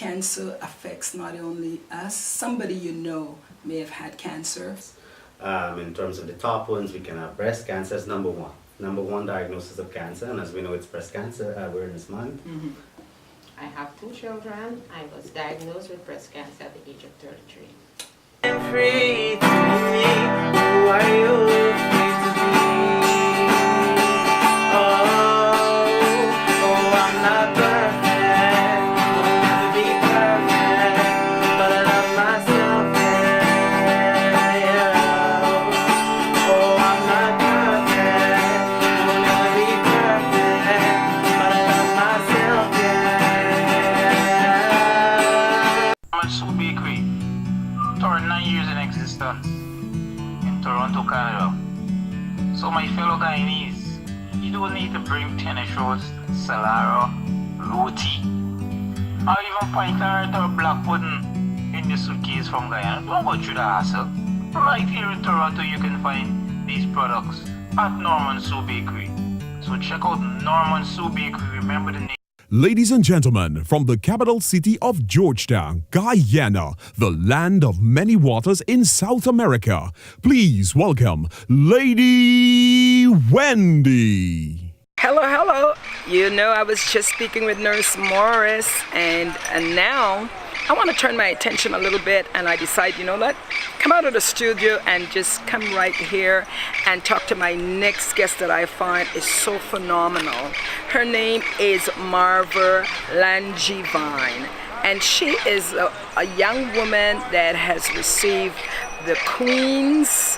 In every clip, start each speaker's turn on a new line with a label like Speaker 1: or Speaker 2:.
Speaker 1: cancer affects not only us, somebody you know may have had cancer.
Speaker 2: In terms of the top ones, we can have breast cancer as number one. Number one diagnosis of cancer, and as we know, it's Breast Cancer Awareness Month.
Speaker 3: I have 2 children. I was diagnosed with breast cancer at the age of 33.
Speaker 4: Free to me, who are you free to be? Oh, I'm not perfect, I'll never be perfect, but I love myself, yeah. Oh, I'm not perfect, I'll never be perfect, but I love myself, yeah.
Speaker 5: I'm so bakery. 9 years in existence in Toronto, Canada. So my fellow Guyanese, you don't need to bring tennis shorts, Salara, roti, or even pint or black pudding in your suitcase from Guyana. Don't go through the hassle. Right here in Toronto, you can find these products at Norman Sue Bakery. So check out Norman Sue Bakery. Remember the name.
Speaker 6: Ladies and gentlemen, from the capital city of Georgetown, Guyana, the land of many waters in South America, please welcome Lady Wendy.
Speaker 7: Hello, hello. You know, I was just speaking with Nurse Morris, and now I want to turn my attention a little bit, and I decide, you know what, come out of the studio and just come right here and talk to my next guest that I find is so phenomenal. Her name is Marva Langevine, and she is a young woman that has received the Queen's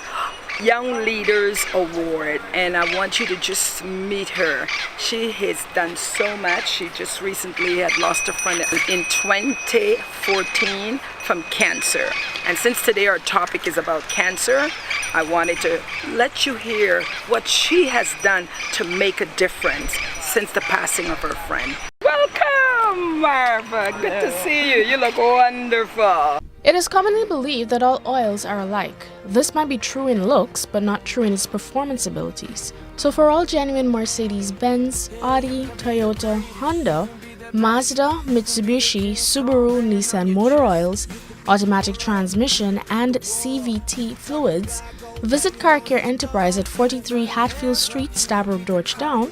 Speaker 7: Young Leaders Award, and I want you to just meet her. She has done so much. She just recently had lost a friend in 2014 from cancer. And since today our topic is about cancer, I wanted to let you hear what she has done to make a difference since the passing of her friend. Welcome, Marva. Good to see you. You look wonderful.
Speaker 8: It is commonly believed that all oils are alike. This might be true in looks, but not true in its performance abilities. So for all genuine Mercedes-Benz, Audi, Toyota, Honda, Mazda, Mitsubishi, Subaru, Nissan motor oils, automatic transmission, and CVT fluids, visit Car Care Enterprise at 43 Hatfield Street, Stabroek, Georgetown,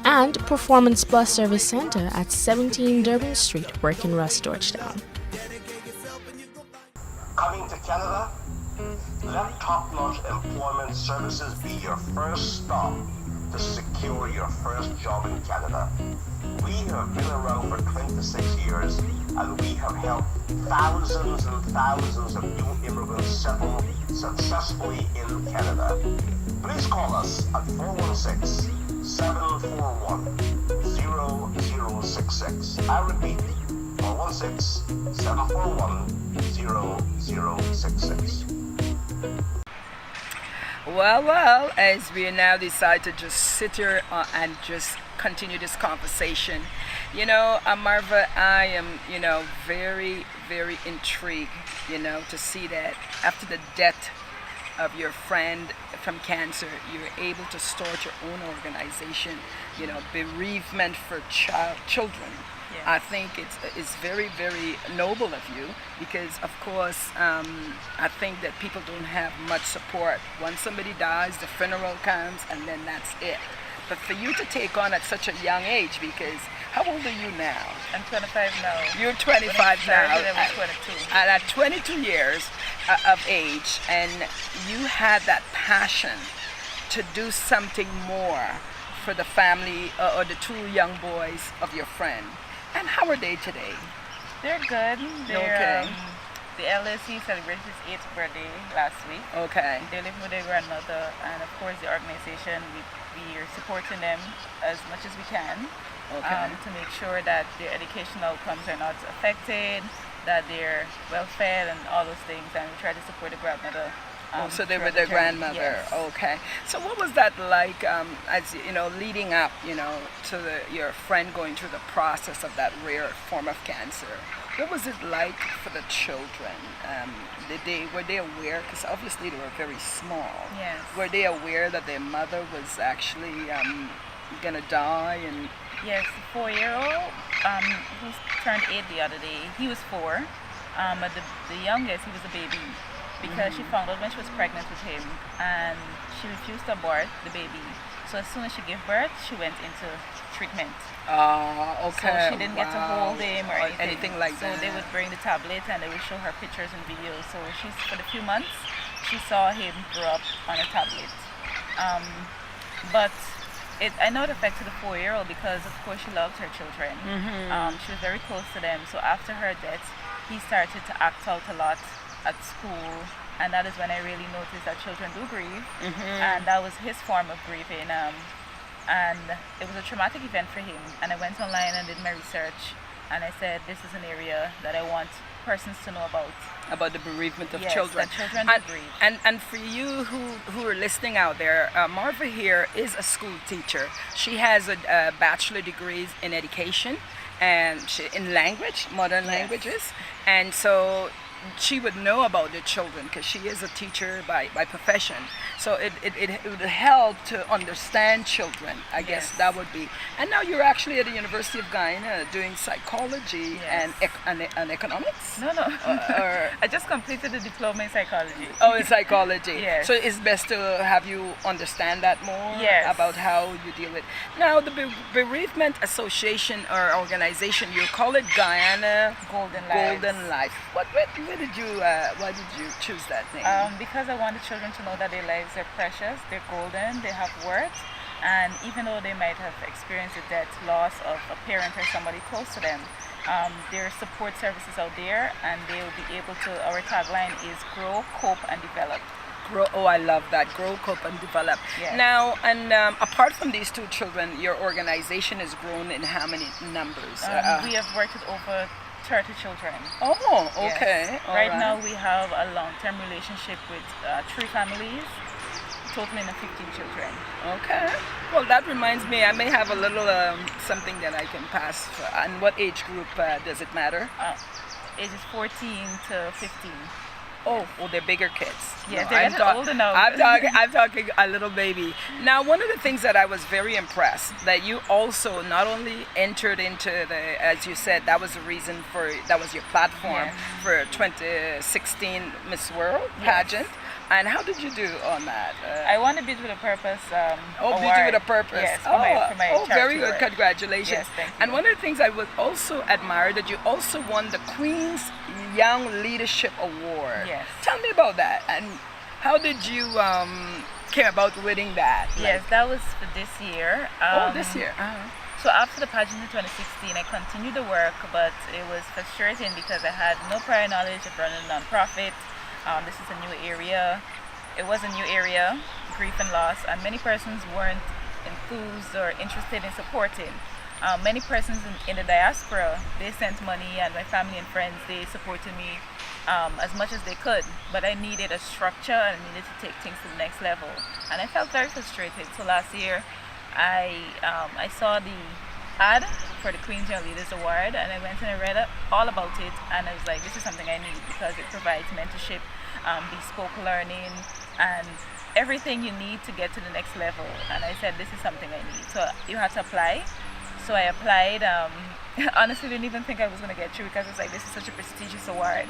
Speaker 8: and Performance Plus Service Center at 17 Durban Street, Working-Rust, Georgetown.
Speaker 9: Coming to Canada? Let top-notch employment services be your first stop to secure your first job in Canada. We have been around for 26 years, and we have helped thousands and thousands of new immigrants settle successfully in Canada. Please call us at 416-741-0066. I repeat, 416-741-0066.
Speaker 7: Well, as we now decide to just sit here and just continue this conversation, you know, Marva, I am, you know, very, very intrigued, you know, to see that after the death of your friend from cancer, you're able to start your own organization, you know, bereavement for children. Yeah. I think it's very, very noble of you because, of course, I think that people don't have much support. Once somebody dies, the funeral comes, and then that's it. But for you to take on at such a young age, because how old are you now?
Speaker 10: I'm 25 now.
Speaker 7: You're 25 now.
Speaker 10: I was 22.
Speaker 7: And at 22 years of age, and you had that passion to do something more for the family or the 2 young boys of your friend. And how are they today?
Speaker 10: They're good.
Speaker 7: Okay.
Speaker 10: The LSE celebrated his 8th birthday last week.
Speaker 7: Okay.
Speaker 10: They live with their grandmother, and of course the organization, we are supporting them as much as we can.
Speaker 7: Okay.
Speaker 10: To make sure that their educational outcomes are not affected, that they're well fed and all those things, and we try to support the grandmother.
Speaker 7: So they were their grandmother.
Speaker 10: Yes.
Speaker 7: Okay. So what was that like, as you know, leading up, you know, to your friend going through the process of that rare form of cancer? What was it like for the children? Were they aware? Because obviously they were very small.
Speaker 10: Yes.
Speaker 7: Were they aware that their mother was actually gonna die, and
Speaker 10: Yes, the 4-year-old who turned 8 the other day. He was 4, but the youngest, he was a baby because she found out when she was pregnant with him, and she refused to abort the baby. So as soon as she gave birth, she went into treatment.
Speaker 7: Okay.
Speaker 10: So she didn't get to hold him or
Speaker 7: anything like that.
Speaker 10: So they would bring the tablet and they would show her pictures and videos. So she's, for the few months, she saw him grow up on a tablet. But I know it affected the 4-year-old because, of course, she loved her children. She was very close to them. So after her death, he started to act out a lot at school. And that is when I really noticed that children do grieve. And that was his form of grieving. And it was a traumatic event for him. And I went online and did my research. And I said, this is an area that I want persons to know about
Speaker 7: the bereavement of
Speaker 10: yes,
Speaker 7: children.
Speaker 10: That children do grieve.
Speaker 7: And for you who are listening out there, Marva here is a school teacher. She has a bachelor degree in education and in language, modern languages. And so she would know about the children because she is a teacher by profession. So it would help to understand children, I guess that would be. And now you're actually at the University of Guyana doing psychology and economics?
Speaker 10: No. I just completed a diploma in psychology.
Speaker 7: Oh, in psychology.
Speaker 10: Yes.
Speaker 7: So it's best to have you understand that more about how you deal with. Now the Bereavement Association or organization, you call it Guyana Golden Life. Why did you choose that name?
Speaker 10: Because I want the children to know that their lives are precious, they're golden, they have worth, and even though they might have experienced the death, loss of a parent or somebody close to them, there are support services out there, and they will be able to. Our tagline is grow, cope, and develop.
Speaker 7: I love that. Grow, cope, and develop.
Speaker 10: Yes.
Speaker 7: Now, and apart from these 2 children, your organization has grown in how many numbers?
Speaker 10: We have worked with over 30 children.
Speaker 7: Oh, okay.
Speaker 10: Yes. Right now we have a long-term relationship with 3 families, totaling 15 children.
Speaker 7: Okay. Well, that reminds me, I may have a little something that I can pass. And what age group does it matter?
Speaker 10: Ages 14 to 15.
Speaker 7: Oh, they're bigger kids.
Speaker 10: Yes, they're getting old enough.
Speaker 7: I'm talking a little baby. Now, one of the things that I was very impressed, that you also not only entered into the, as you said, that was the reason for, that was your platform for 2016 Miss World pageant. And how did you do on that?
Speaker 10: I won a Beauty with a Purpose
Speaker 7: Beauty with a Purpose.
Speaker 10: Yes, for my
Speaker 7: very good.
Speaker 10: work.
Speaker 7: Congratulations.
Speaker 10: Yes, thank you.
Speaker 7: And one of the things I would also admire that you also won the Queen's Young Leadership Award.
Speaker 10: Yes.
Speaker 7: Tell me about that. And how did you came about winning that?
Speaker 10: Yes, that was for this year.
Speaker 7: This year.
Speaker 10: So after the pageant in 2016, I continued the work, but it was frustrating because I had no prior knowledge of running a nonprofit. This is a new area. It was a new area, grief and loss, and many persons weren't enthused or interested in supporting. Many persons in the diaspora, they sent money, and my family and friends, they supported me as much as they could. But I needed a structure, and I needed to take things to the next level. And I felt very frustrated. So last year, I saw the ad for the Queen's Young Leaders Award, and I went and I read all about it, and I was like, this is something I need because it provides mentorship, bespoke learning, and everything you need to get to the next level. And I said, this is something I need. So you have to apply. So I applied. Honestly, didn't even think I was going to get through because it's like, this is such a prestigious award.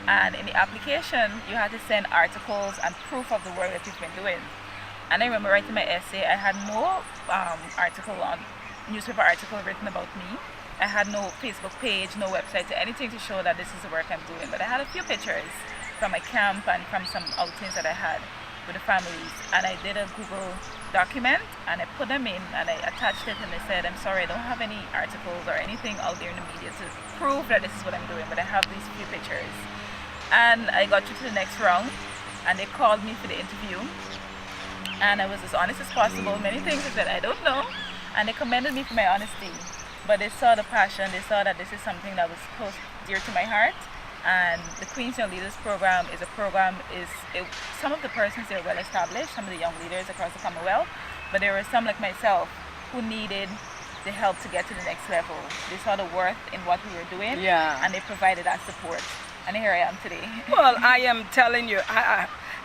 Speaker 10: And in the application, you had to send articles and proof of the work that you've been doing. And I remember writing my essay. I had no newspaper article written about me. I had no Facebook page, no website, anything to show that this is the work I'm doing. But I had a few pictures from my camp and from some outings that I had with the families. And I did a Google document and I put them in and I attached it, and I said, I'm sorry, I don't have any articles or anything out there in the media to prove that this is what I'm doing, but I have these few pictures. And I got through to the next round, and they called me for the interview. And I was as honest as possible. Many things I said, I don't know. And they commended me for my honesty. But they saw the passion, they saw that this is something that was close, dear to my heart. And the Queen's Young Leaders Program is a program, some of the persons, they're well established, some of the young leaders across the Commonwealth, but there were some like myself who needed the help to get to the next level. They saw the worth in what we were doing, and they provided that support. And here I am today.
Speaker 7: Well, I am telling you,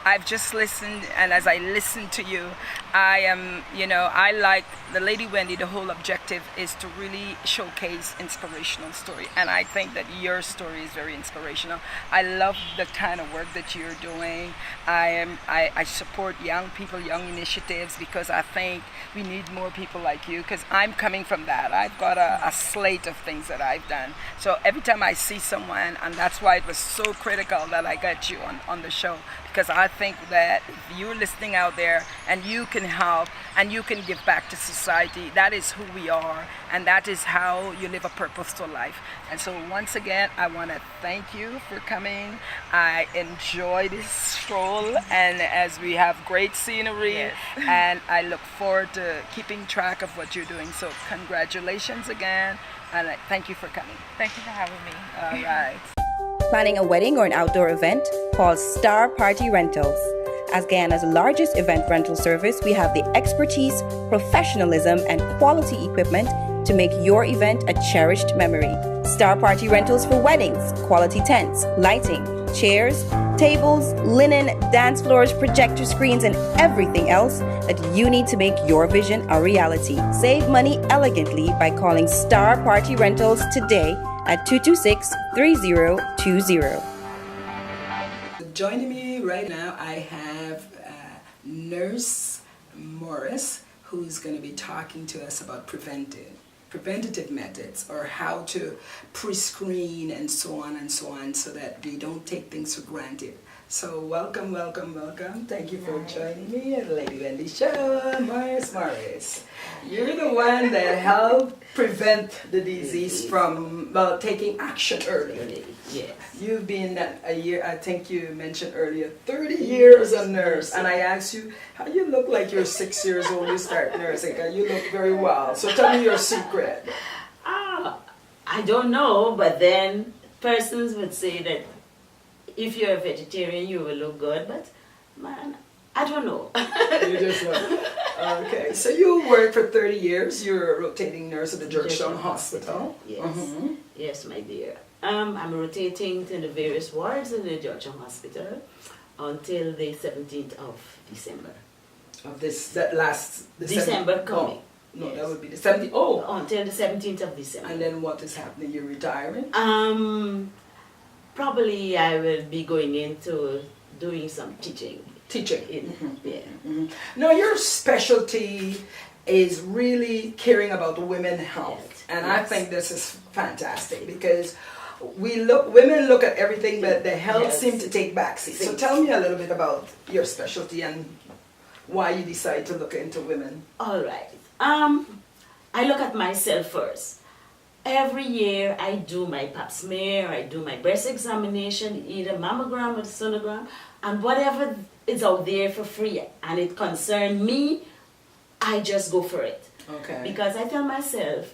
Speaker 7: I've just listened, and as I listen to you, I am, I like the Lady Wendy, the whole objective objective is to really showcase inspirational story, and I think that your story is very inspirational. I love the kind of work that you're doing. I support young people, young initiatives, because I think we need more people like you, because I'm coming from that. I've got a slate of things that I've done. So every time I see someone, and that's why it was so critical that I got you on the show, because I think that if you're listening out there and you can help and you can give back to society, that is who we are, and that is how you live a purposeful life. And so once again, I want to thank you for coming. I enjoy this stroll, and as we have great scenery,
Speaker 10: Yes.
Speaker 7: and I look forward to keeping track of what you're doing. So congratulations again, and thank you for coming.
Speaker 10: Thank you for having me.
Speaker 7: All right.
Speaker 11: Planning a wedding or an outdoor event? Call Star Party Rentals. As Guyana's largest event rental service, we have the expertise, professionalism, and quality equipment to make your event a cherished memory. Star Party Rentals for weddings, quality tents, lighting, chairs, tables, linen, dance floors, projector screens, and everything else that you need to make your vision a reality. Save money elegantly by calling Star Party Rentals today at 226-3020.
Speaker 1: Joining me right now, I have Nurse Morris, who's going to be talking to us about preventative methods, or how to pre-screen and so on, so that we don't take things for granted. So welcome. Thank you for joining me at Lady Wendy Show. Morris. You're the one that helped prevent the disease from, well, taking action early.
Speaker 12: Yes.
Speaker 1: You've been a year, I think you mentioned earlier, 30 years a nurse. And I asked you, how you look like you're 6 years old, you start nursing. You look very well. So tell me your secret.
Speaker 12: I don't know, but then persons would say that if you're a vegetarian, you will look good, but man, I don't know.
Speaker 1: You just look. Okay, so you worked for 30 years. You're a rotating nurse at the Georgetown Hospital.
Speaker 12: Yes,
Speaker 1: Mm-hmm.
Speaker 12: yes, my dear. I'm rotating to the various wards in the Georgetown Hospital until the 17th of December.
Speaker 1: Of December
Speaker 12: coming.
Speaker 1: No,
Speaker 12: yes.
Speaker 1: that would be the 17th. Oh,
Speaker 12: until the 17th of December.
Speaker 1: And then what is happening? You're retiring?
Speaker 12: Probably I will be going into doing some teaching.
Speaker 1: Teaching.
Speaker 12: Yeah.
Speaker 1: Mm-hmm. Now, your specialty is really caring about women's health,
Speaker 12: Yes.
Speaker 1: and
Speaker 12: Yes.
Speaker 1: I think this is fantastic, because women look at everything, but the health
Speaker 12: Yes.
Speaker 1: seems to take backseat. So tell me a little bit about your specialty and why you decide to look into women.
Speaker 12: All right. I look at myself first. Every year I do my pap smear, I do my breast examination, either mammogram or sonogram, and whatever is out there for free and it concerns me, I just go for it.
Speaker 1: Okay.
Speaker 12: Because I tell myself,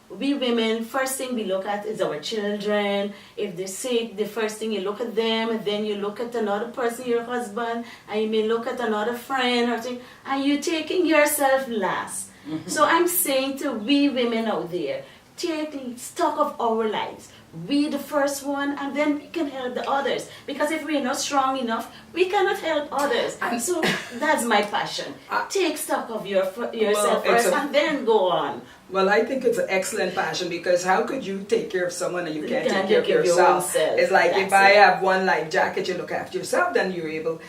Speaker 12: we women, first thing we look at is our children. If they're sick, the first thing you look at them, and then you look at another person, your husband, and you may look at another friend or thing, and you're taking yourself last.
Speaker 1: Mm-hmm.
Speaker 12: So I'm saying to we women out there, take stock of our lives. We the first one, and then we can help the others. Because if we're not strong enough, we cannot help others. And so that's my passion. Take stock of yourself first, and then go on.
Speaker 1: Well, I think it's an excellent passion, because how could you take care of someone and you can't take care of yourself? It's like if I have one life jacket, you look after yourself, then you're able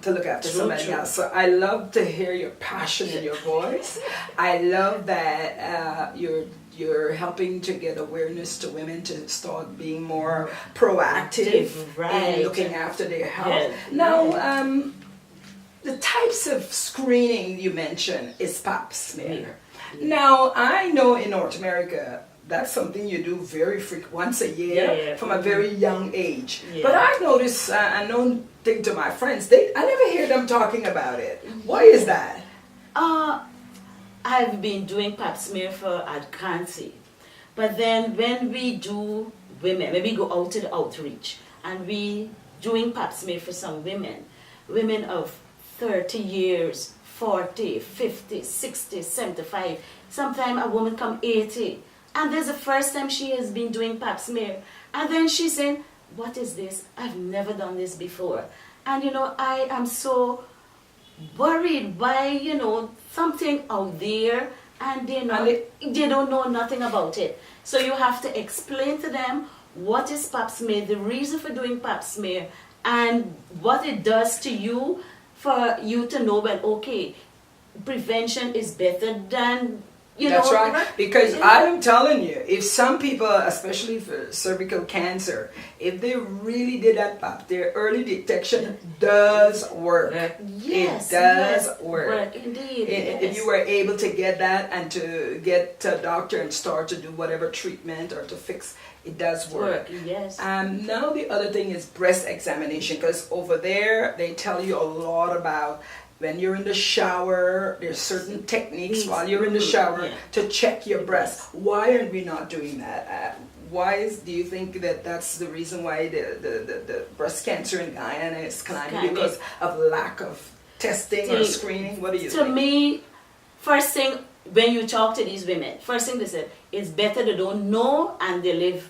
Speaker 1: to look after somebody else. So I love to hear your passion in your voice. I love that you're helping to get awareness to women to start being more proactive in looking after their health.
Speaker 12: Yes.
Speaker 1: Now, the types of screening you mentioned is pap smear. Now, I know in North America, that's something you do very frequent, once a year, from a very young age.
Speaker 12: Yeah.
Speaker 1: But I notice, I know thing to my friends, I never hear them talking about it. Why is that?
Speaker 12: I've been doing pap smear at Cancer, but then when we do women, when we go out to the outreach and we doing pap smear for some women of 30 years, 40, 50, 60, 75, sometimes a woman come 80, and there's the first time she has been doing pap smear, and then she's saying, what is this? I've never done this before. And I am so worried by, something out there and they don't know nothing about it. So you have to explain to them what is pap smear, the reason for doing pap smear, and what it does to you, for you to know, well, okay, prevention is better than,
Speaker 1: That's right. Because I'm telling you, if some people, especially for cervical cancer, if they really did that pap, their early detection does work.
Speaker 12: Yes,
Speaker 1: it does work.
Speaker 12: Indeed.
Speaker 1: If you were able to get that and to get to a doctor and start to do whatever treatment or to fix, it does work.
Speaker 12: Yes.
Speaker 1: Now the other thing is breast examination, because over there they tell you a lot about when you're in the shower, there's certain techniques while you're in the shower to check your breast. Why are we not doing that? Do you think that that's the reason why the breast cancer in Guyana is climbing, because of lack of testing or screening? What do you think?
Speaker 12: To me, first thing, when you talk to these women, first thing they said, it's better they don't know and they live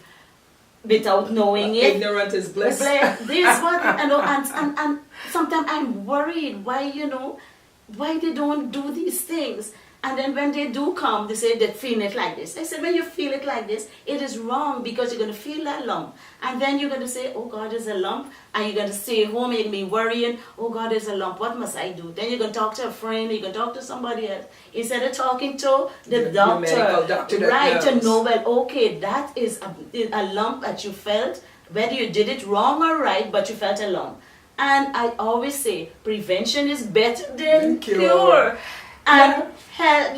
Speaker 12: without knowing it.
Speaker 1: Ignorant is bliss.
Speaker 12: This what I know, and sometimes I'm worried why they don't do these things. And then when they do come, they say they're feeling it like this. I said, when you feel it like this, it is wrong, because you're going to feel that lump. And then you're going to say, oh God, there's a lump. And you're going to stay home and you're going to be worrying, oh God, there's a lump. What must I do? Then you're going to talk to a friend, you're going to talk to somebody else. Instead of talking to the doctor.
Speaker 1: Your medical doctor that
Speaker 12: right,
Speaker 1: knows.
Speaker 12: to know, well, okay, that is a lump that you felt, whether you did it wrong or right, but you felt a lump. And I always say, prevention is better than cure. And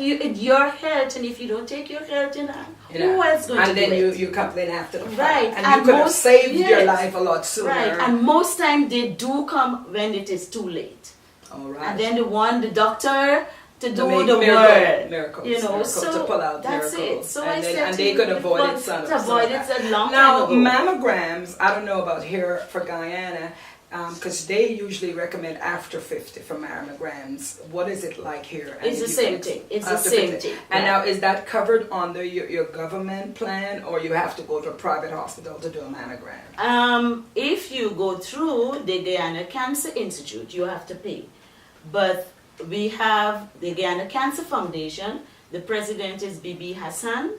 Speaker 12: your health, and if you don't take your health in hand, who else going to do it?
Speaker 1: And then you complain after the fact.
Speaker 12: Right.
Speaker 1: And you could have saved your life a lot sooner.
Speaker 12: Right. And most time they do come when it is too late.
Speaker 1: All right.
Speaker 12: And then they want the doctor to do
Speaker 1: make
Speaker 12: the work.
Speaker 1: Miracles,
Speaker 12: so
Speaker 1: to pull out
Speaker 12: that's
Speaker 1: miracles.
Speaker 12: it. So
Speaker 1: and
Speaker 12: I said
Speaker 1: and they could avoid it.
Speaker 12: To avoid it a long
Speaker 1: now,
Speaker 12: time ago.
Speaker 1: mammograms, I don't know about here for Guyana, because they usually recommend after 50 for mammograms. What is it like here?
Speaker 12: It's the same thing. It's the same thing.
Speaker 1: And now, is that covered under your government plan, or you have to go to a private hospital to do a mammogram?
Speaker 12: If you go through the Guyana Cancer Institute, you have to pay. But we have the Guyana Cancer Foundation. The president is Bibi Hassan,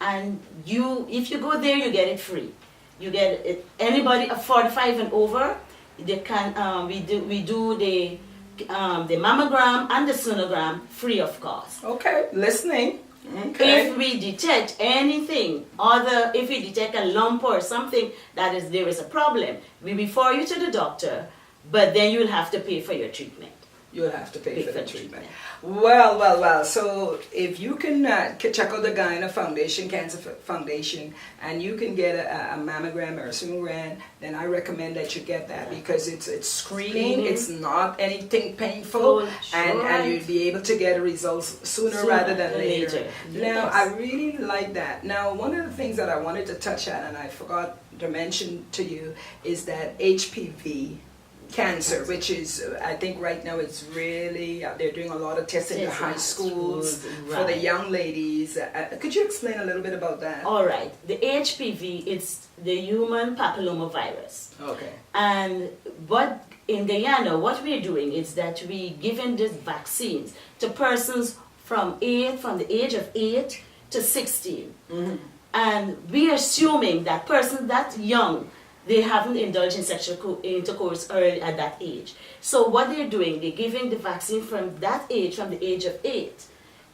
Speaker 12: and if you go there, you get it free. You get it. Anybody 45 and over. They can we do the mammogram and the sonogram free of cost.
Speaker 1: Okay, listening. Okay.
Speaker 12: If we detect anything if we detect a lump or something there is a problem, we refer you to the doctor, but then you'll have to pay for your treatment.
Speaker 1: You'll have to pay for the treatment. Well. So if you can check out the Guyana Foundation, Cancer Foundation, and you can get a mammogram or a sonogram, then I recommend that you get that, because it's screening. It's not anything painful, and you'll be able to get results sooner rather than later. Now, I really like that. Now, one of the things that I wanted to touch on, and I forgot to mention to you, is that HPV cancer, which is, I think right now it's really, they're doing a lot of testing in the high schools for the young ladies. Could you explain a little bit about that?
Speaker 12: All right. The HPV, it's the human papillomavirus.
Speaker 1: Okay.
Speaker 12: And in Guyana, what we're doing is that we're giving these vaccines to persons from the age of 8 to 16. Mm-hmm. And we're assuming that person that young, they haven't indulged in sexual intercourse early at that age. So what they're doing, they're giving the vaccine from that age, from the age of 8,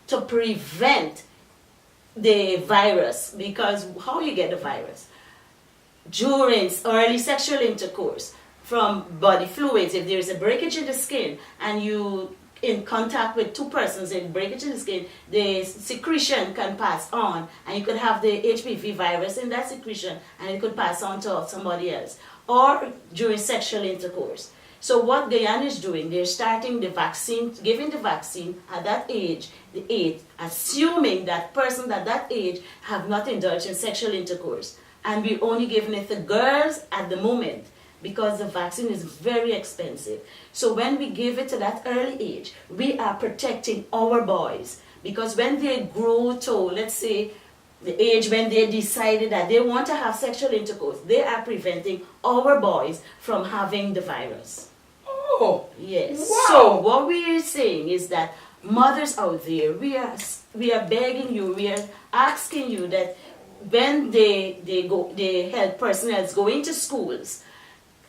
Speaker 12: to prevent the virus. Because how you get the virus? During early sexual intercourse, from body fluids, if there's a breakage in the skin and you in contact with two persons in breakage in the skin, the secretion can pass on, and you could have the HPV virus in that secretion, and it could pass on to somebody else, or during sexual intercourse. So what Guyana is doing, they're starting the vaccine, giving the vaccine at that age, the 8, assuming that person at that age have not indulged in sexual intercourse. And we're only giving it to girls at the moment, because the vaccine is very expensive. So when we give it to that early age, we are protecting our boys. Because when they grow to, let's say, the age when they decided that they want to have sexual intercourse, they are preventing our boys from having the virus.
Speaker 1: Oh!
Speaker 12: Yes.
Speaker 1: Wow.
Speaker 12: So what we are saying is that mothers out there, we we are begging you, we are asking you that when the health personnel go into schools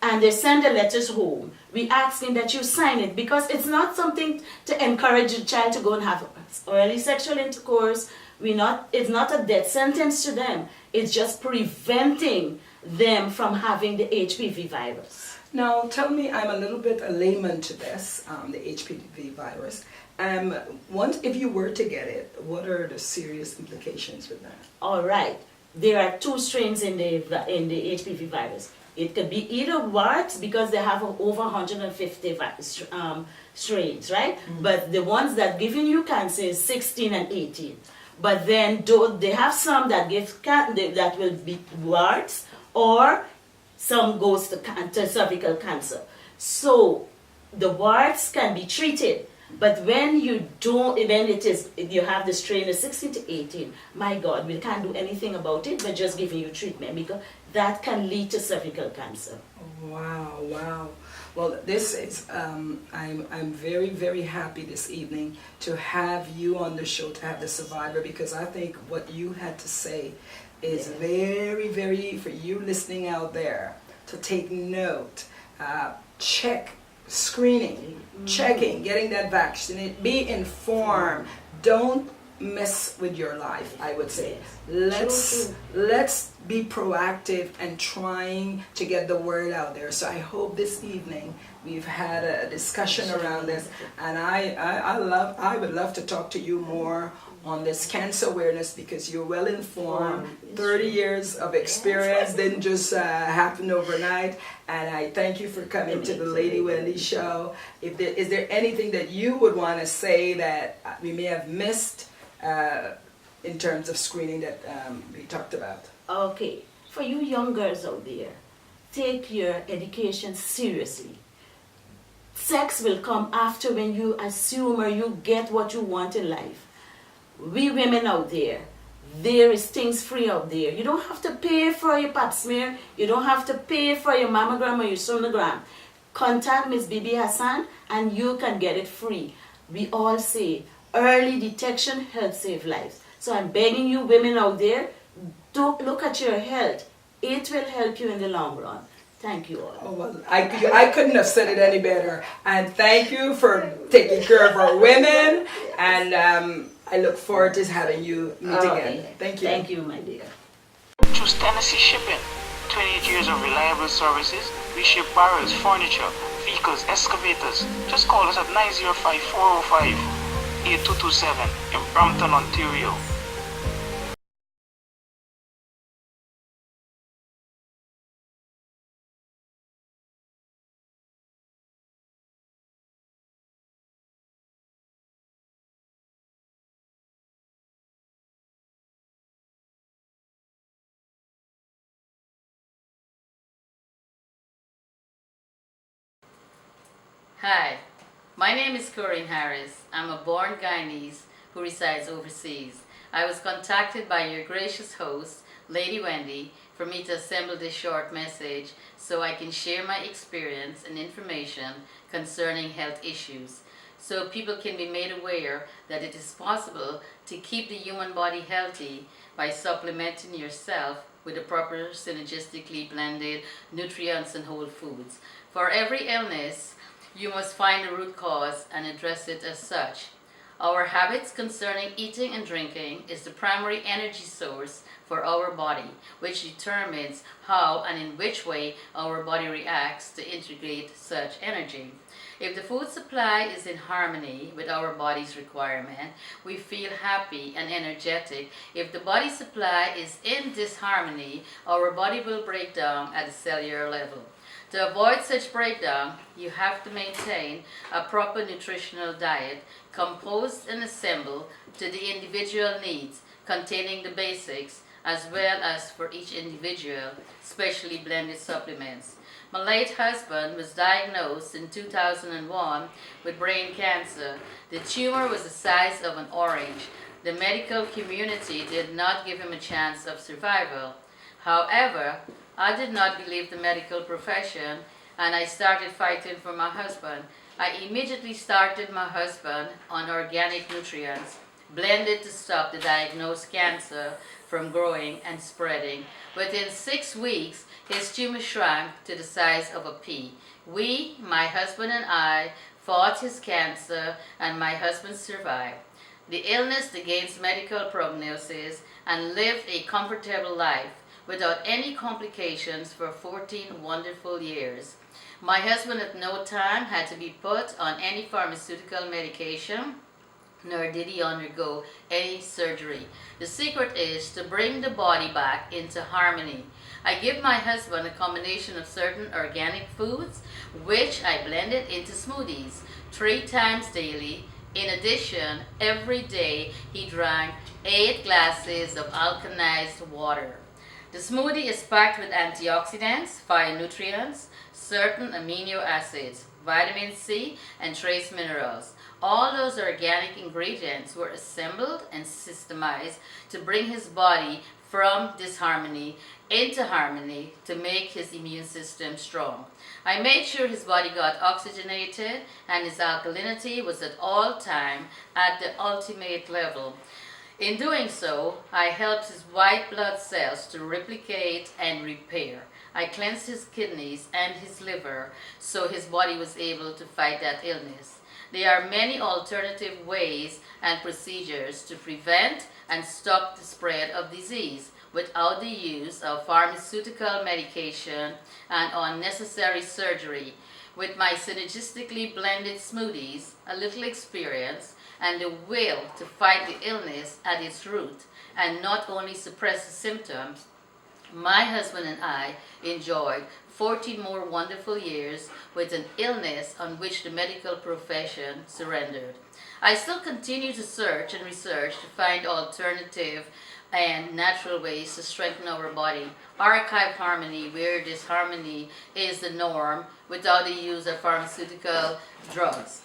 Speaker 12: and they send the letters home, we asking that you sign it, because it's not something to encourage a child to go and have early sexual intercourse. It's not a death sentence to them. It's just preventing them from having the HPV virus.
Speaker 1: Now, tell me, I'm a little bit a layman to this, the HPV virus. If you were to get it, what are the serious implications with that?
Speaker 12: All right. There are two strains in the HPV virus. It could be either warts, because they have over 150 strains, right? Mm-hmm. But the ones that giving you cancer is 16 and 18. But then they have some that that will be warts, or some goes to cervical cancer. So the warts can be treated, but when you have the strain of 16 to 18, my God, we can't do anything about it, but just giving you treatment, because that can lead to cervical cancer.
Speaker 1: Wow. Well, this is, I'm very, very happy this evening to have you on the show, to have the survivor, because I think what you had to say is very, very, for you listening out there, to take note, check, screening, checking, getting that vaccine, be informed, don't mess with your life, I would say. Let's be proactive and trying to get the word out there. So I hope this evening we've had a discussion around this, and I would love to talk to you more on this cancer awareness, because you're well informed. 30 years of experience didn't just happen overnight, and I thank you for coming to the Lady Wendy show. Is there anything that you would want to say that we may have missed in terms of screening that we talked about?
Speaker 12: Okay, for you young girls out there, take your education seriously. Sex will come after, when you assume or you get what you want in life. We women out there is things free out there. You don't have to pay for your pap smear. You don't have to pay for your mammogram or your sonogram. Contact Ms. Bibi Hassan and you can get it free. We all say early detection helps save lives. So I'm begging you women out there, don't look at your health. It will help you in the long run. Thank you all.
Speaker 1: Oh, well, I couldn't have said it any better. And thank you for taking care of our women. And I look forward to having you meet again. Thank you.
Speaker 12: Thank you, my dear.
Speaker 5: Choose Tennessee Shipping. 28 years of reliable services. We ship barrels, furniture, vehicles, excavators. Just call us at 905-405-8227 in Brampton, Ontario.
Speaker 13: Hi, my name is Coreen Harris. I'm a born Guyanese who resides overseas. I was contacted by your gracious host, Lady Wendy, for me to assemble this short message so I can share my experience and information concerning health issues, so people can be made aware that it is possible to keep the human body healthy by supplementing yourself with the proper synergistically blended nutrients and whole foods. For every illness, you must find the root cause and address it as such. Our habits concerning eating and drinking is the primary energy source for our body, which determines how and in which way our body reacts to integrate such energy. If the food supply is in harmony with our body's requirement, we feel happy and energetic. If the body supply is in disharmony, our body will break down at the cellular level. To avoid such breakdown, you have to maintain a proper nutritional diet composed and assembled to the individual needs, containing the basics as well as for each individual, specially blended supplements. My late husband was diagnosed in 2001 with brain cancer. The tumor was the size of an orange. The medical community did not give him a chance of survival. However, I did not believe the medical profession, and I started fighting for my husband. I immediately started my husband on organic nutrients blended to stop the diagnosed cancer from growing and spreading. Within 6 weeks, his tumor shrank to the size of a pea. We, my husband and I, fought his cancer, and my husband survived the illness against medical prognosis and lived a comfortable life without any complications for 14 wonderful years. My husband at no time had to be put on any pharmaceutical medication, nor did he undergo any surgery. The secret is to bring the body back into harmony. I give my husband a combination of certain organic foods, which I blended into smoothies 3 times daily. In addition, every day he drank 8 glasses of alkalized water. The smoothie is packed with antioxidants, phytonutrients, certain amino acids, vitamin C, and trace minerals. All those organic ingredients were assembled and systemized to bring his body from disharmony into harmony to make his immune system strong. I made sure his body got oxygenated and his alkalinity was at all time at the ultimate level. In doing so, I helped his white blood cells to replicate and repair. I cleansed his kidneys and his liver so his body was able to fight that illness. There are many alternative ways and procedures to prevent and stop the spread of disease without the use of pharmaceutical medication and unnecessary surgery. With my synergistically blended smoothies, a little experience, and the will to fight the illness at its root and not only suppress the symptoms, my husband and I enjoyed 14 more wonderful years with an illness on which the medical profession surrendered. I still continue to search and research to find alternative and natural ways to strengthen our body. Archive harmony, where disharmony is the norm without the use of pharmaceutical drugs.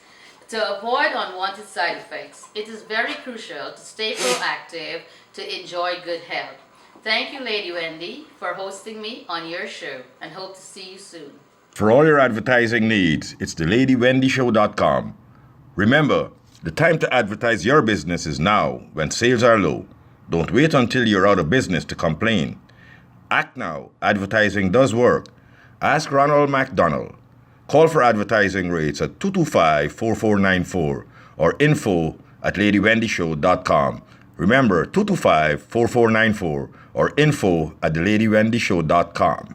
Speaker 13: To avoid unwanted side effects, it is very crucial to stay proactive to enjoy good health. Thank you, Lady Wendy, for hosting me on your show, and hope to see you soon.
Speaker 14: For all your advertising needs, it's theladywendyshow.com. Remember, the time to advertise your business is now, when sales are low. Don't wait until you're out of business to complain. Act now. Advertising does work. Ask Ronald McDonald. Call for advertising rates at 225-4494 or info@ladywendyshow.com. Remember, 225-4494 or info@theladywendyshow.com.